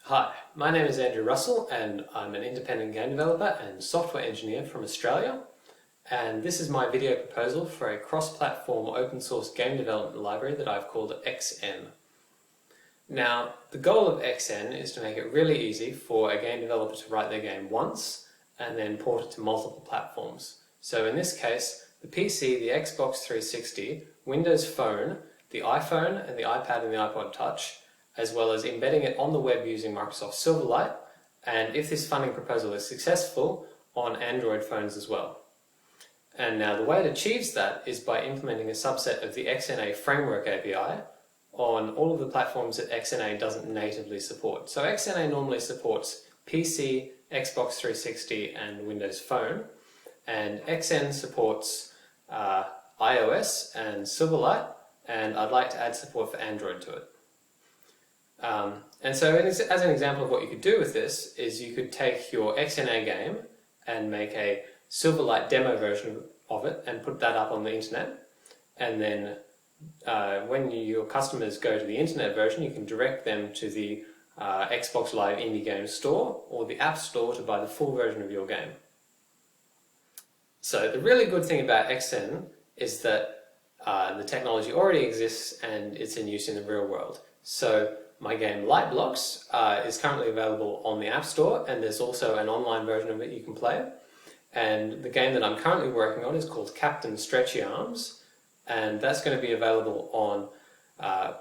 Hi, my name is Andrew Russell and I'm an independent game developer and software engineer from Australia, and this is my video proposal for a cross-platform open source game development library that I've called XN. Now, the goal of XN is to make it really easy for a game developer to write their game once and then port it to multiple platforms. So in this case, the PC, the Xbox 360, Windows Phone, the iPhone and the iPad and the iPod Touch, as well as embedding it on the web using Microsoft Silverlight, and if this funding proposal is successful, on Android phones as well. And now the way it achieves that is by implementing a subset of the XNA framework API on all of the platforms that XNA doesn't natively support. So XNA normally supports PC, Xbox 360 and Windows Phone, and XN supports iOS and Silverlight, and I'd like to add support for Android to it. And so as an example of what you could do with this is you could take your XNA game and make a Silverlight demo version of it and put that up on the internet, and then when your customers go to the internet version, you can direct them to the Xbox Live Indie Games store or the App Store to buy the full version of your game. So the really good thing about XN is that the technology already exists and it's in use in the real world. So my game Lightblocks is currently available on the App Store, and there's also an online version of it you can play. And the game that I'm currently working on is called Captain Stretchy Arms, and that's going to be available on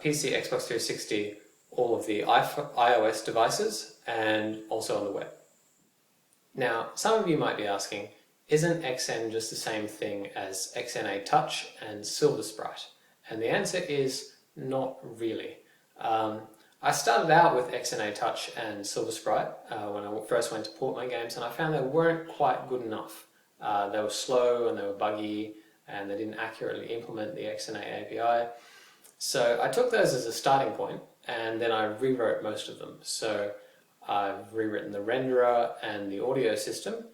PC, Xbox 360, all of the iOS devices, and also on the web. Now, some of you might be asking, isn't XN just the same thing as XNA Touch and Silversprite? And the answer is not really. I started out with XNA Touch and Silversprite when I first went to port my games, and I found they weren't quite good enough. They were slow and they were buggy, and they didn't accurately implement the XNA API. So I took those as a starting point, and then I rewrote most of them. So I've rewritten the renderer and the audio system,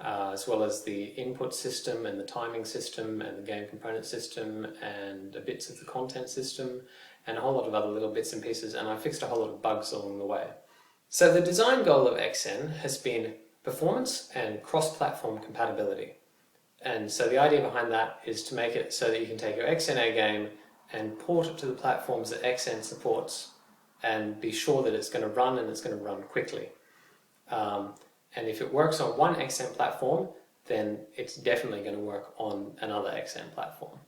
as well as the input system and the timing system and the game component system and bits of the content system, and a whole lot of other little bits and pieces, and I fixed a whole lot of bugs along the way. So the design goal of XN has been performance and cross-platform compatibility. And so the idea behind that is to make it so that you can take your XNA game and port it to the platforms that XN supports and be sure that it's going to run, and it's going to run quickly. And if it works on one XN platform, then it's definitely going to work on another XN platform.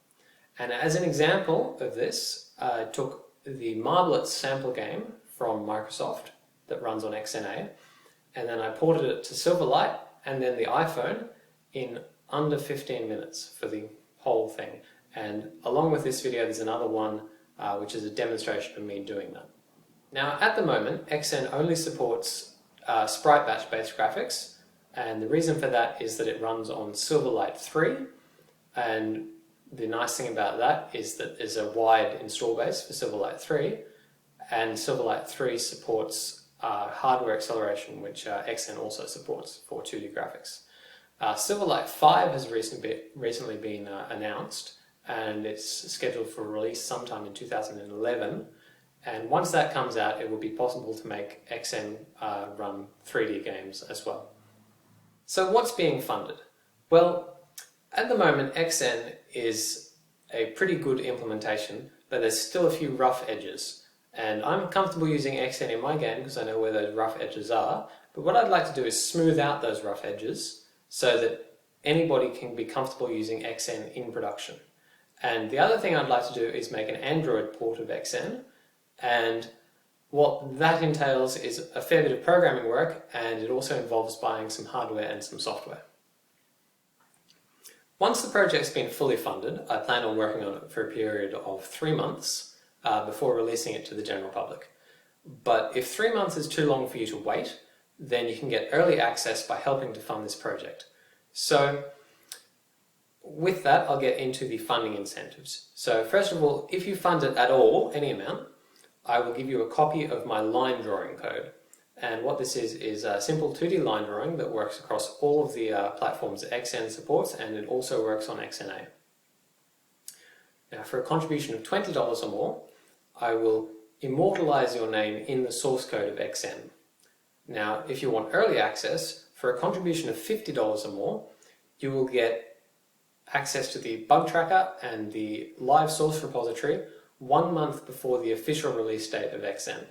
And as an example of this, I took the Marblets sample game from Microsoft that runs on XNA, and then I ported it to Silverlight and then the iPhone in under 15 minutes for the whole thing. And along with this video, there's another one which is a demonstration of me doing that. Now, at the moment, XN only supports sprite batch-based graphics, and the reason for that is that it runs on Silverlight 3, and the nice thing about that is that there's a wide install base for Silverlight 3, and Silverlight 3 supports hardware acceleration, which XN also supports for 2D graphics. Silverlight 5 has recently been announced, and it's scheduled for release sometime in 2011. And once that comes out, it will be possible to make XN run 3D games as well. So what's being funded? Well, at the moment, XN is a pretty good implementation, but there's still a few rough edges. And I'm comfortable using XN in my game because I know where those rough edges are. But what I'd like to do is smooth out those rough edges so that anybody can be comfortable using XN in production. And the other thing I'd like to do is make an Android port of XN. And what that entails is a fair bit of programming work, and it also involves buying some hardware and some software. Once the project's been fully funded, I plan on working on it for a period of 3 months before releasing it to the general public. But if 3 months is too long for you to wait, then you can get early access by helping to fund this project. So with that, I'll get into the funding incentives. So first of all, if you fund it at all, any amount, I will give you a copy of my line drawing code. And what this is a simple 2D line drawing that works across all of the platforms that XN supports, and it also works on XNA. Now, for a contribution of $20 or more, I will immortalize your name in the source code of XN. Now, if you want early access, for a contribution of $50 or more, you will get access to the bug tracker and the live source repository 1 month before the official release date of XN.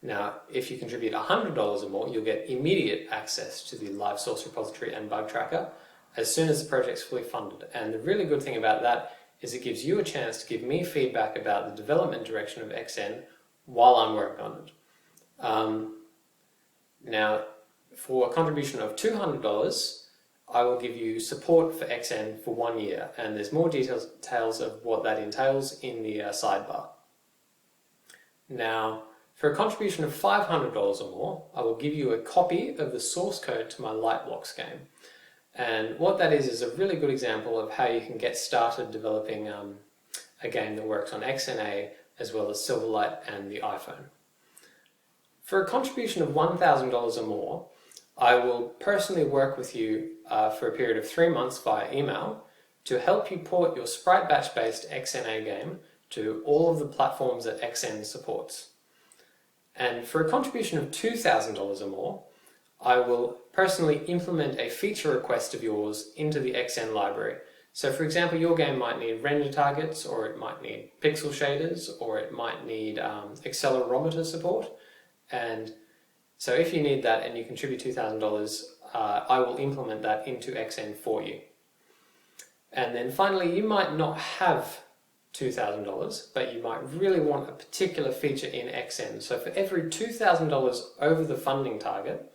Now, if you contribute $100 or more, you'll get immediate access to the live source repository and bug tracker as soon as the project's fully funded. And the really good thing about that is it gives you a chance to give me feedback about the development direction of XN while I'm working on it. Now, for a contribution of $200, I will give you support for XN for 1 year, and there's more details of what that entails in the sidebar. Now, for a contribution of $500 or more, I will give you a copy of the source code to my Lightblocks game. And what that is a really good example of how you can get started developing a game that works on XNA as well as Silverlight and the iPhone. For a contribution of $1,000 or more, I will personally work with you for a period of 3 months via email to help you port your Sprite Batch-based XNA game to all of the platforms that XN supports. And for a contribution of $2,000 or more, I will personally implement a feature request of yours into the XN library. So for example, your game might need render targets, or it might need pixel shaders, or it might need accelerometer support. And so if you need that and you contribute $2,000, I will implement that into XN for you. And then finally, you might not have $2,000, but you might really want a particular feature in XN. So for every $2,000 over the funding target,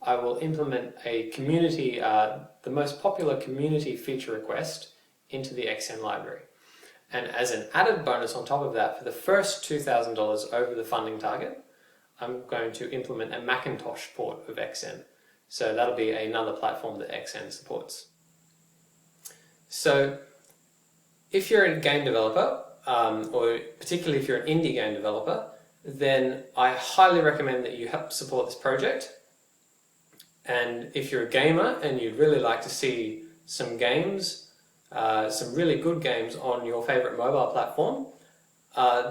I will implement a community, the most popular community feature request into the XN library. And as an added bonus on top of that, for the first $2,000 over the funding target, I'm going to implement a Macintosh port of XN. So that'll be another platform that XN supports. So if you're a game developer, or particularly if you're an indie game developer, then I highly recommend that you help support this project. And if you're a gamer and you'd really like to see some games, some really good games on your favorite mobile platform,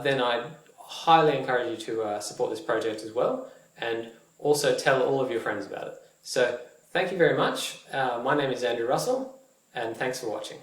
then I'd highly encourage you to support this project as well, and also tell all of your friends about it. So thank you very much. My name is Andrew Russell, and thanks for watching.